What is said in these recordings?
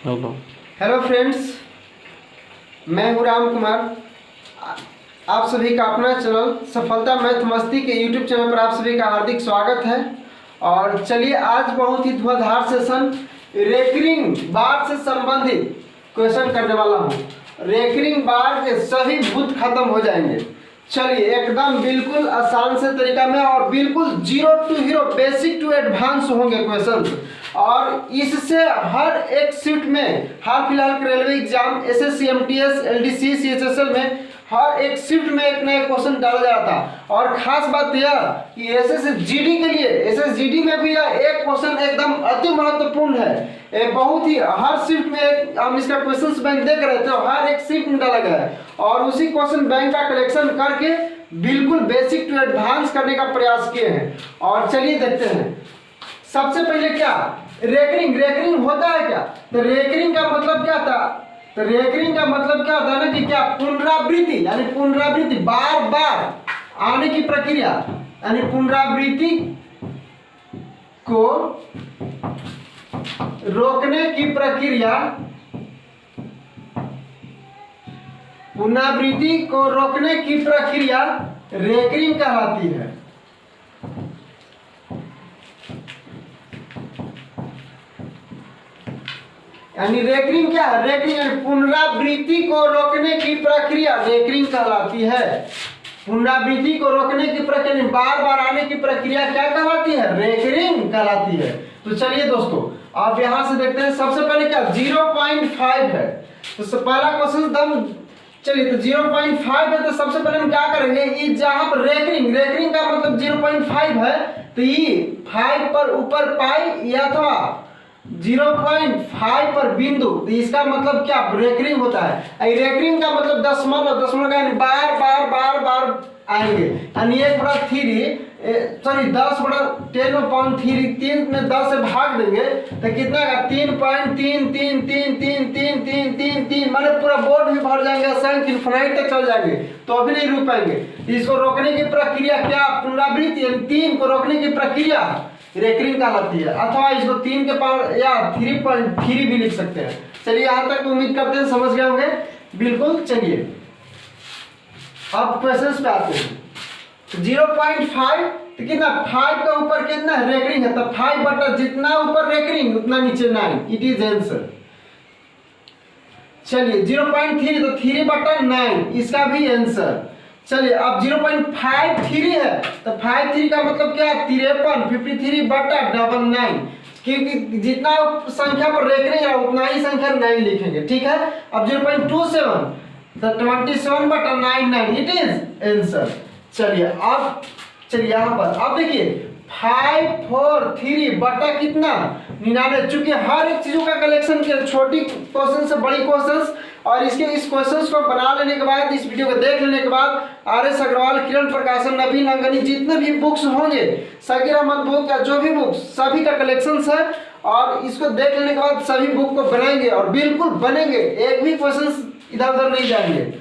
Hello. Hello friends, मैं हूँ राम कुमार। आप सभी का अपना चैनल सफलता मैथ मस्ती के यूट्यूब चैनल पर आप सभी का हार्दिक स्वागत है। और चलिए आज बहुत ही धुआंधार सेशन रेकरिंग बार से संबंधित क्वेश्चन करने वाला हूँ। रेकरिंग बार के सभी भूत खत्म हो जाएंगे। चलिए एकदम बिल्कुल आसान से तरीका में और बिल्कुल zero to hero basic to advance होंगे क्वेश्चन। और इससे हर एक शिफ्ट में हाल फिलहाल के railway exam SSC MTS LDC CHSL में हर एक शिफ्ट में एक नया क्वेश्चन डाला जा रहा था। और खास बात यह कि एसएसजीडी के लिए एसएसजीडी में भी यह एक क्वेश्चन एकदम अति महत्वपूर्ण है। ये बहुत ही हर शिफ्ट में एक हम इसका क्वेश्चन बैंक देख रहे थे, हर एक शिफ्ट में डाला गया है और उसी क्वेश्चन बैंक का कलेक्शन करके बिल्कुल बेसिक टू एडवांस करने का प्रयास किए हैं। और चलिए देखते हैं। सबसे पहले क्या रेकरिंग होता है क्या? तो रेकरिंग का मतलब क्या था? तो रेकरिंग का मतलब क्या होता है ना कि क्या पुनरावृत्ति, यानी पुनरावृत्ति बार बार आने की प्रक्रिया, यानी पुनरावृत्ति को रोकने की प्रक्रिया, पुनरावृत्ति को रोकने की प्रक्रिया रेकरिंग कहलाती है। यानी रेकरिंग क्या है? रेकरिंग पुनरावृत्ति को रोकने की प्रक्रिया रेकरिंग कहलाती है। पुनरावृत्ति को रोकने की प्रक्रिया, बार बार आने की प्रक्रिया क्या कहलाती है? रेकरिंग कहलाती है। तो चलिए दोस्तों आप यहां से देखते हैं। सबसे पहले क्या 0.5 है, तो पहला क्वेश्चन दम। चलिए तो 0.5 है, तो सबसे पहले हम क्या करेंगे, ये जहां पर रेकरिंग का मतलब 0.5 है, तो ये 5 पर ऊपर पाई या अथवा 0.5 पर बिंदु, तो इसका मतलब क्या रेकरिंग होता है। रेकरिंग का मतलब दशमलव का, यानी बार बार बार बार आएंगे। यानी 10/3 3 में 10 से भाग देंगे तो कितना का 3.3333333 माने पूरा बोर्ड भी भर जाएंगे, संख्या इनफिनिट तक चल जाएंगे तो अभी नहीं रुक पाएंगे। इसको रोकने की प्रक्रिया क्या? पुनरावृत्ति, यानी 3 को रोकने की प्रक्रिया रेकरिंग कहलाती है। अथवा इसको 3 के पावर या 3.3 भी लिख सकते हैं। चलिए यहाँ तक उम्मीद करते हैं समझ गए होंगे बिल्कुल। चलिए अब क्वेश्चंस पे आते हैं। 0.5 तो कितना 5 का ऊपर कितना रेकरिंग है, तो 5 बटा जितना ऊपर रेकरिंग उतना नीचे 9, इट इज आंसर। चलिए 0.3 तो 3 बटा 9 इसका भी आंसर। चलिए अब 0.53 है, तो 53 का मतलब क्या है? 53 53 बटा 99, क्योंकि जितना संख्या पर रेकरिंग है उतना ही संख्या 9 लिखेंगे। ठीक है। अब 0.27 तो 27 बटा 99 इट इज आंसर। चलिए अब यहाँ पर अब देखिए 543 बटा कितना 99, चूंकि हर एक चीजों का कलेक्शन किया, छोटी क्वेश्चन से बड़ी क्वेश्चंस, और इसके इस क्वेश्चंस को बना लेने के बाद, इस वीडियो को देख लेने के बाद आर.एस. अग्रवाल, किरण प्रकाशन, नवीन अंगनी, जितने भी बुक्स होंगे, सकीर अहमद बुक या जो भी बुक्स, सभी का कलेक्शंस है। और इसको देख लेने के बाद सभी बुक को बनाएंगे और बिल्कुल बनेंगे, एक भी क्वेश्चन इधर उधर नहीं जाएंगे।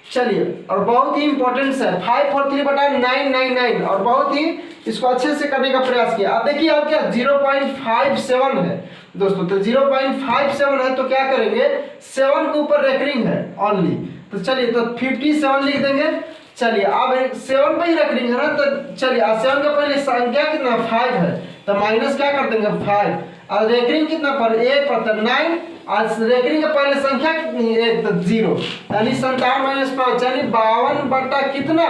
चलिए और बहुत ही इंपॉर्टेंट है 543 बटा 999, और बहुत ही इसको अच्छे से करने का प्रयास किया। अब देखिए अब क्या 0.57 है दोस्तों, तो 0.57 है तो क्या करेंगे, 7 के ऊपर रेकरिंग है ओनली, तो चलिए तो 57 लिख देंगे। चलिए अब 7 पे ही रेकरिंग है ना, तो चलिए 7 के पहले संख्या कितना 5 है, तो माइनस क्या कर देंगे 5, और रेकरिंग कितना पर 1 पर, तो 9, आज रेकरिंग के पहले संख्या कितनी 1 तो 0, यानी 57 माइनस 5 यानी 52 बटा कितना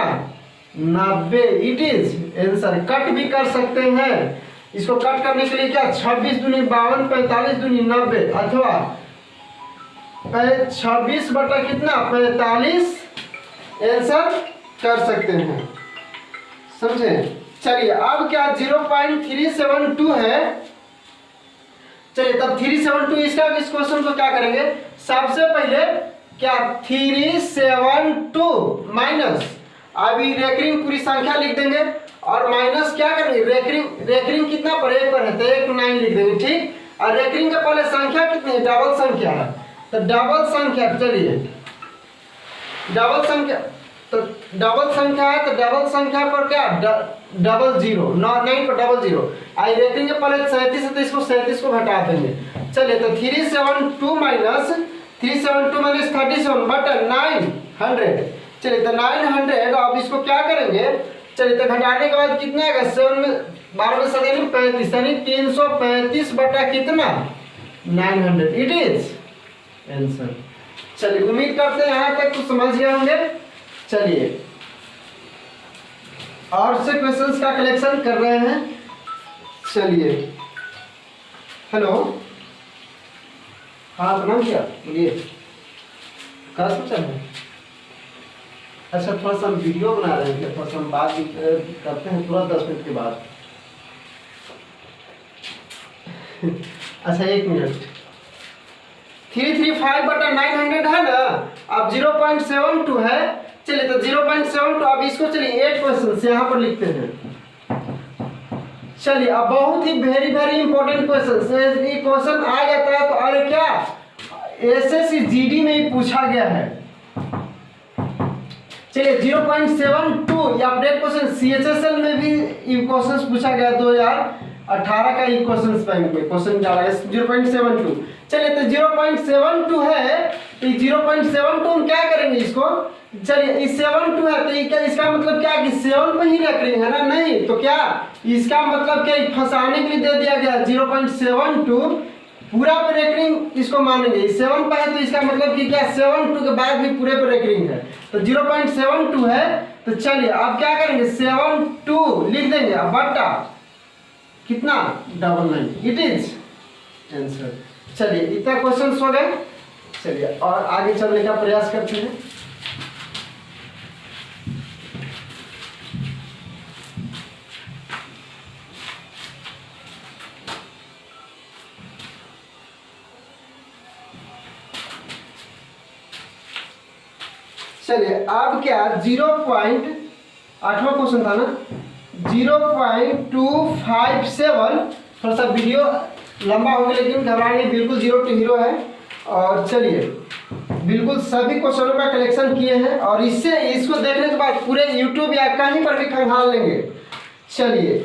90 इट इज आंसर। कट भी कर सकते हैं, इसको कट करने के लिए क्या 26 दूनी 52 45 दूनी 90, अथवा 26 बटा कितना 45 आंसर कर सकते हैं, समझे। चलिए अब क्या 0.372 है। चलिए तब 372 इसका इस क्वेश्चन को क्या करेंगे, सबसे पहले क्या 372 माइनस, अभी रेकरिंग पूरी संख्या लिख देंगे और माइनस क्या करेंगे, रेकरिंग कितना पर 1 पर है तो 1 9 लिख देंगे। ठीक। और रेकरिंग के पहले संख्या कितनी है, डबल संख्या है, तो डबल संख्या, चलिए डबल संख्या, तो डबल संख्या है तो डबल संख्या पर क्या 00 9 पर 00, आई रेकरिंग के पहले 37 है तो इसको 37 को घटा देंगे। चलिए तो 372 माइनस 37 बटा 900। चलिए तो 900, अब इसको क्या करेंगे, चलिए तो घटाने के बाद कितना आएगा, 7 में 12 में 7 35, यानी 335 बटा कितना 900, इट इज आंसर। चलिए उम्मीद करते हैं यहाँ तक तो समझ गए होंगे। चलिए और से क्वेश्चंस का कलेक्शन कर रहे हैं। चलिए हेलो, हाँ प्रणाम भैया, बोलिए क्या सोचा है। अच्छा थोड़ा सा हम वीडियो बना रहे हैं, थोड़ा सा हम बात करते हैं तुरंत 10 मिनट के बाद। अच्छा 1 मिनट। 335 बटा 900 है ना, अब 0.72 है। चलिए तो 0.72, अब इसको चलिए 8 क्वेश्चन से यहाँ पर लिखते हैं। चलिए अब बहुत ही वेरी वेरी इंपॉर्टेंट क्वेश्चन, ये क्वेश्चन आ जाता है तो अरे क्या एसएससी जीडी में ही पूछा गया है। चलिए 0.72 ये अपडेट क्वेश्चन सीएचएसएल में भी ये क्वेश्चन पूछा गया 2018 का ये क्वेश्चन बैंक में क्वेश्चन डाला है 0.72। चलिए तो 0.72 है, तो 0.72 हम क्या करेंगे इसको, चलिए इस 72 है तो ये क्या, इसका मतलब क्या कि 7 पे ही रेकरिंग है ना, नहीं तो क्या इसका मतलब क्या फंसाने के लिए दे दिया गया 0.72 पूरा पे रेकरिंग इसको मानेंगे। 7 पे है तो इसका मतलब कि क्या 72 के बाद भी पूरे पे रेकरिंग है, तो 0.72 है। तो चलिए अब क्या करेंगे 72 लिख देंगे, अब बटा कितना 99, इट इज आंसर। चलिए इतना क्वेश्चन हो गए। चलिए और आगे चलने का प्रयास करते हैं। चलिए अब क्या 0.8वां क्वेश्चन था ना, 0.257। थोड़ा सा वीडियो लंबा हो गया लेकिन घबराने, बिल्कुल 0 to हीरो है। और चलिए बिल्कुल सभी क्वेश्चनों का कलेक्शन किए हैं और इससे इसको देखने के बाद पूरे यूट्यूब या कहीं पर भी खंगाल लेंगे। चलिए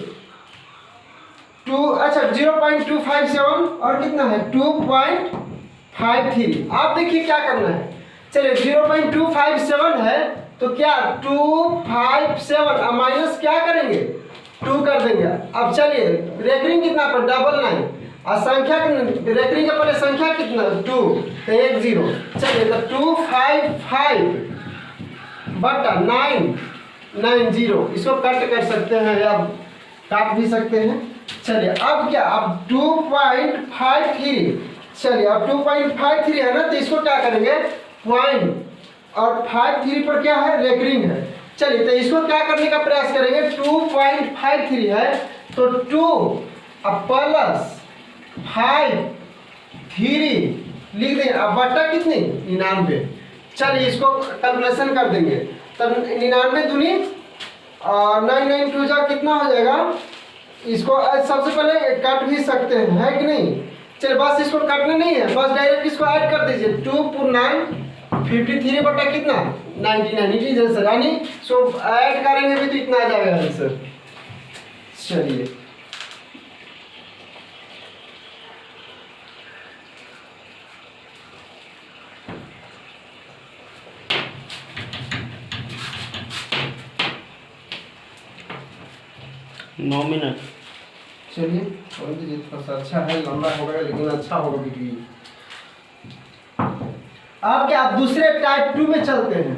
0.257 और कितना है 2.53। आप देखिए क्या करना है, चलिए 0.257 है तो क्या 257 माइनस क्या करेंगे 2 कर देंगे। अब चलिए रेकरिंग कितना पर 99 और संख्या रेकरिंग का पहले संख्या कितना 2 तो 1 0। चलिए तो 255 बटा 990, इसको कट कर सकते हैं या काट भी सकते हैं। चलिए अब क्या, अब 2.53। चलिए अब 2.53 है ना, तो इसको क्या करेंगे पॉइंट और 53 पर क्या है रेकरिंग है। चलिए तो इसको क्या करने का प्रयास करेंगे, 2.53 है तो 2 अब प्लस 53 लिख देंगे, अब बटा कितनी 99। चलिए इसको कैलकुलेशन कर देंगे, तब 99 दूनी 992 जा कितना हो जाएगा। इसको सबसे पहले काट भी सकते हैं, है कि नहीं। चलिए बस इसको काटना नहीं है, बस डायरेक्ट इसको ऐड कर दीजिए। 2 पर 9 53 बटा कितना 99 आंसर, यानी सो ऐड करेंगे भी तो इतना आ जाएगा आंसर। चलिए नौ मिनट। चलिए और दीजिए, थोड़ा सा अच्छा है, लंबा होगा लेकिन अच्छा होगा वीडियो। अब क्या आप दूसरे टाइप 2 में चलते हैं।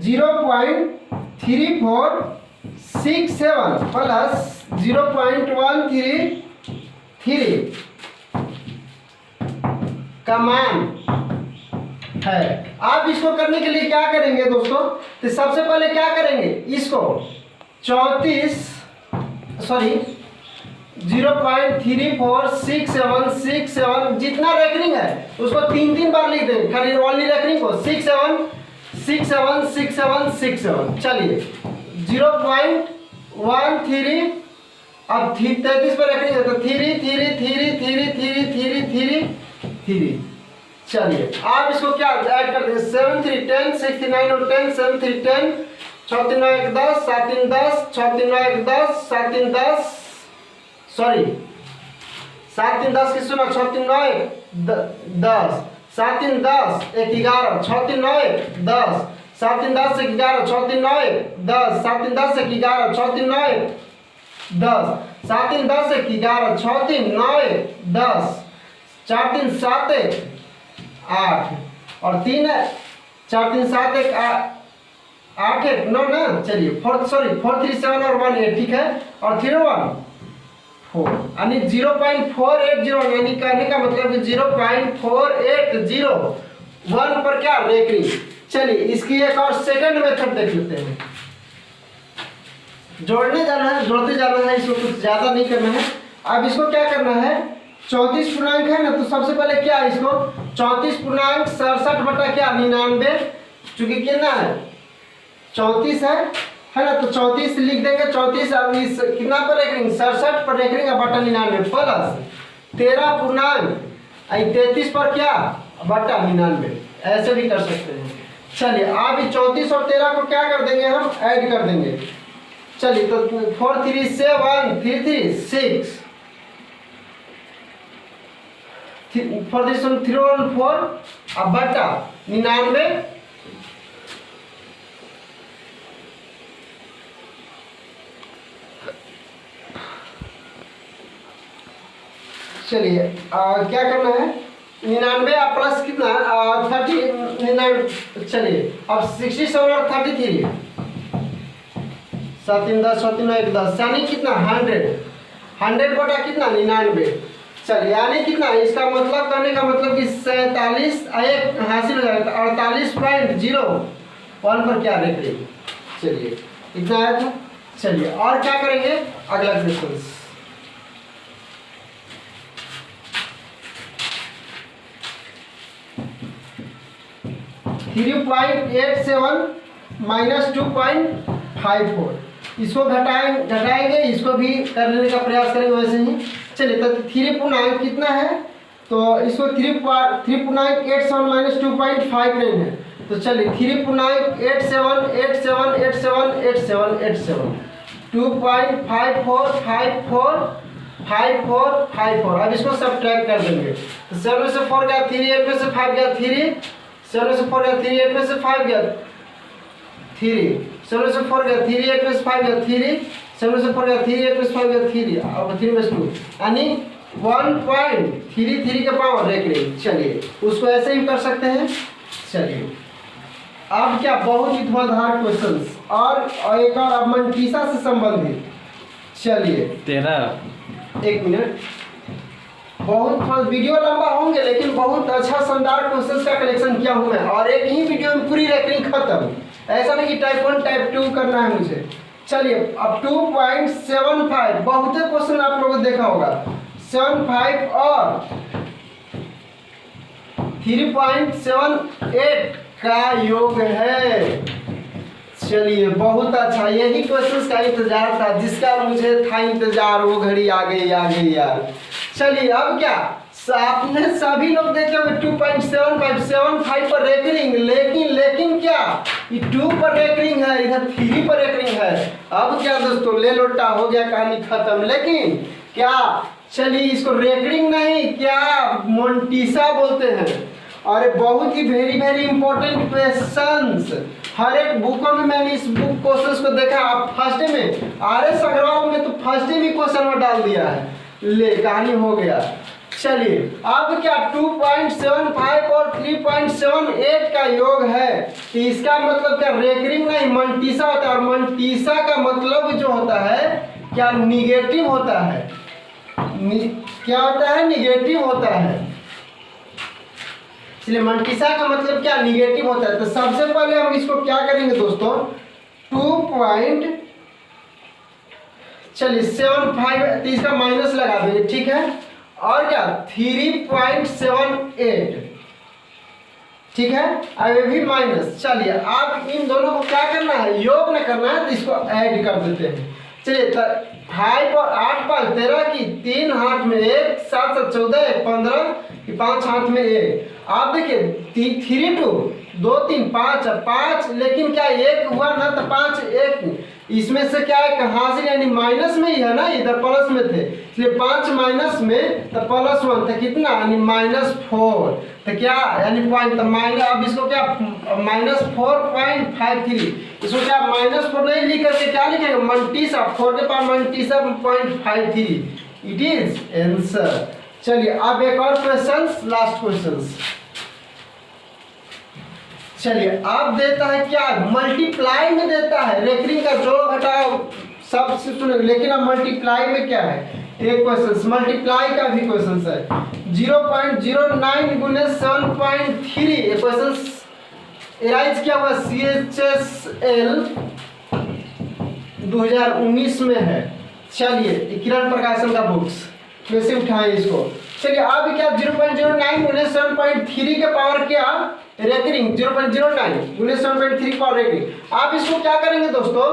0.3467 प्लस 0.133 का मान है। आप इसको करने के लिए क्या करेंगे दोस्तों, तो सबसे पहले क्या करेंगे इसको 0.346767 जितना रेकरिंग है उसको 3 बार लिख देंगे, खाली ओनली रेकरिंग को 67676767। चलिए 0.13 अब 33 पर रेकरिंग है तो 3 चलिए आप इसको क्या ऐड कर देंगे 7 3 10 69 और 10 7 3 10 6 3 9 1 10 7 3 10 6 3 9 1 10 7 3 10 सॉरी 7 3 10 की 16, 6 3 9 10, 7 3 10 1 11, 6 3 9 10, 7 3 10 1 11, 6 3 9 10, 7 3 10 1 11, 6 3 9 10, 7 3 10 1 11, 6 3 9 10, 4 3 7 1 8 और 3 है, 4 3 7 1 8 1 9 ना। चलिए 4 3 7 और 1 8, ठीक है। और 3 1 4 यानी 0.480, यानी कहने का मतलब कि 0.480 1 पर क्या रेकरिंग। चलिए इसकी एक और सेकंड मेथड देख लेते हैं। जोड़ने जाना है, जोड़ते जाना है, इसको कुछ ज्यादा नहीं करना है। अब इसको क्या करना है, 34 पूर्णांक है ना, तो सबसे पहले क्या है, इसको 34 पूर्णांक 67 बटा क्या 99, चूंकि कितना है 34 है ना, तो 34 लिख देंगे। 34 अब इस कितना पर रेकरिंग 67 पर रेकरिंग बटा 99 प्लस 13 पूर्णांक 33 पर क्या बटा 99, ऐसे भी कर सकते हैं। चलिए अब 34 और 13 को क्या कर देंगे, हम ऐड कर देंगे। चलिए तो 4 3 7 3 3 6 4 3 3 1 4 अब बटा 99। चलिए क्या करना है, 99 प्लस कितना 39। चलिए अब 67 और 33, 7 3 10 6 3 9 1 10, यानी कितना 100 बटा कितना 99। चलिए यानी कितना, इसका मतलब करने का मतलब कि 47 एक हासिल हो जाएगा, 48.01 पर क्या रेकरिंग। चलिए इतना आया था। चलिए और क्या करेंगे, अगला क्वेश्चन 3.87 माइनस 2.54, इसको घटाएंगे, इसको भी करने का प्रयास करेंगे वैसे ही। चलिए तो 3 पूर्णांक कितना है, तो इसको 3 पूर्णांक 87 माइनस 2.59 है, तो चलिए 3 पूर्णांक 87 87 87 87 87 2.54 54 54 54। अब इसको सब्ट्रैक्ट कर देंगे, तो 7 में से 4 गया 3, 8 में से 5 गया 3, 7 में से 4 गया 3, 8 में से 5 गया 3, 7 में से 4 गया 3, 8 में से 5 गया 3, 7 में से 4 गया 3, 8 में से 5 गया 3, अब 3 में से 2, यानी 1.33 के पावर रेकरिंग। चलिए उसको ऐसे ही कर सकते हैं। चलिए अब क्या बहुत ही धुआंधार क्वेश्चंस और एक और अब मनटीसा से संबंधित। चलिए 13 एक मिनट, बहुत वीडियो लंबा होंगे लेकिन बहुत अच्छा शानदार क्वेश्चंस का कलेक्शन किया हूं मैं, और एक ही वीडियो में पूरी रेकरिंग खत्म। ऐसा नहीं कि टाइप 1 टाइप 2 करना है मुझे। चलिए अब 2.75 बहुत क्वेश्चन आप लोगों ने देखा होगा, 75 और 3.78 का योग है। चलिए बहुत अच्छा, यही क्वेश्चंस का इंतजार था, जिसका मुझे था इंतजार, वो घड़ी आ गई यार। चलिए अब क्या, आपने सभी लोग देखे होंगे 2.75 पर रेकरिंग, लेकिन क्या ये 2 पर रेकरिंग है, इधर 3 पर रेकरिंग है। अब क्या दोस्तों, ले लोटा हो गया, कहानी खत्म। लेकिन क्या, चलिए इसको रेकरिंग नहीं क्या मोन्टीसा बोलते हैं, और बहुत ही वेरी इंपॉर्टेंट क्वेश्चंस हर एक बुकों में। मैंने इस बुक क्वेश्चंस को देखा, आप फर्स्ट में RS अग्रवाल में तो फर्स्ट में क्वेश्चन में डाल दिया है, ले कहानी हो गया। चलिए अब क्या 2.75 और 3.78 का योग है, तो इसका मतलब क्या रेकरिंग नहीं मनटीसा होता है, और मनटीसा का मतलब जो होता है क्या निगेटिव होता है, क्या होता है निगेटिव होता है। इसलिए मनटीसा का मतलब क्या निगेटिव होता है। तो सबसे पहले हम इसको क्या करेंगे दोस्तों, 2.75 तो इसका माइनस लगा देंगे, ठीक है। और क्या 3.78, ठीक है, अब भी माइनस। चलिए अब इन दोनों को क्या करना है, योग न करना है, तो इसको ऐड कर देते हैं। चलिए 5 और 8 5 13 की 3 हाथ में 1, 7 7 14 15 की 5 हाथ में 1। आप देखिए 3 2 2 3 5 5, लेकिन क्या 1 हुआ ना, तो 5 1 इसमें से क्या है, कहाँ से यानी माइनस में ही है ना, इधर प्लस में थे, इसलिए 5 माइनस में तो +1 तो कितना यानी -4, तो क्या यानी पॉइंट, तो माइनस, अब इसको क्या -4.53, इसको क्या -4 नहीं लिख करके क्या लिखेगा, मल्टीसा 4 के पावर मल्टीसा 0.53, इट इज आंसर। चलिए अब एक और क्वेश्चन, लास्ट क्वेश्चन। चलिए अब देता है क्या, मल्टीप्लाई में देता है, रेकरिंग का जोड़ घटाव सब सुने, लेकिन अब मल्टीप्लाई में क्या है, एक क्वेश्चन मल्टीप्लाई का भी क्वेश्चन है, 0.09 गुने 7.3, ये क्वेश्चन एराइज किया हुआ CHSL 2019 में है। चलिए किरण प्रकाशन का बुक्स में से उठाएं इसको। चलिए अब क्या 0.09 गुने 7.3 के पावर क्या, रेकरिंग 0.09 गुने 7.3 पावर रेकरिंग। आप इसको क्या करेंगे दोस्तों,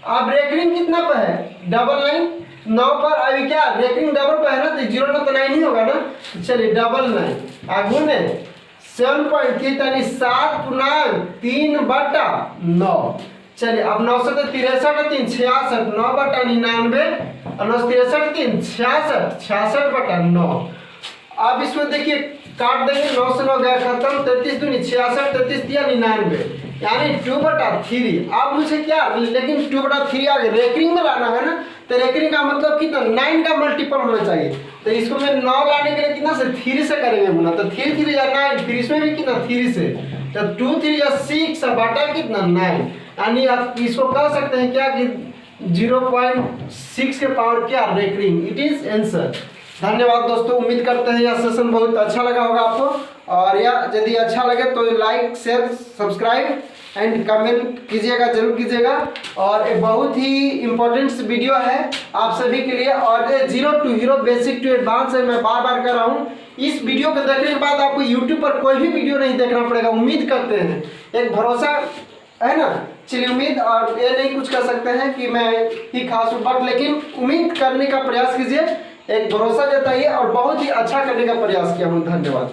आप रेकरिंग कितना पर है, डबल 9 पर, अभी क्या रेकरिंग डबल पर है ना, तो 0 तो 9 ही होगा ना, चलिए डबल 9 गुने 7.3 यानी 7/3/9। चलिए अब 9 से तो 63 3 66, 9/99 और 9 63 3 66, 66/9। अब इसमें देखिए काट देंगे, 9 से 9 गया खत्म, 33 दूनी 66, 33 दिया 99 यानी 2/3। अब मुझे क्या, लेकिन 2/3 आगे रेकरिंग में लाना है ना, तो रेकरिंग का मतलब कितना 9 का मल्टीपल होना चाहिए, तो इसको मैं 9 लाने के लिए कितना से 3 से करेंगे गुना, तो 3 3 या 9, फिर इसमें भी कितना 3 से, तो 2 3 या 6 बटा कितना 9, यानी आप इसको कह सकते हैं क्या कि 0.6 के पावर क्या रेकरिंग, इट इज आंसर। धन्यवाद दोस्तों, उम्मीद करते हैं यह सेशन बहुत अच्छा लगा होगा आपको, और यह यदि अच्छा लगे तो like share subscribe and comment कीजिएगा, जरूर कीजिएगा। और एक बहुत ही इम्पोर्टेंट वीडियो है आप सभी के लिए, और ये 0 to hero basic to advance है, मैं बार बार कर रहा हूँ। इस वीडियो को देखने के बाद आपको यूट्यूब पर कोई भी वीडियो नहीं देखना पड़ेगा, उम्मीद करते हैं, एक भरोसा है ना। चलिए उम्मीद, और ये नहीं कुछ कर सकते हैं कि मैं ही खास हूँ, बट लेकिन उम्मीद करने का प्रयास कीजिए, एक भरोसा जताइए और बहुत ही अच्छा करने का प्रयास किया हूँ। धन्यवाद।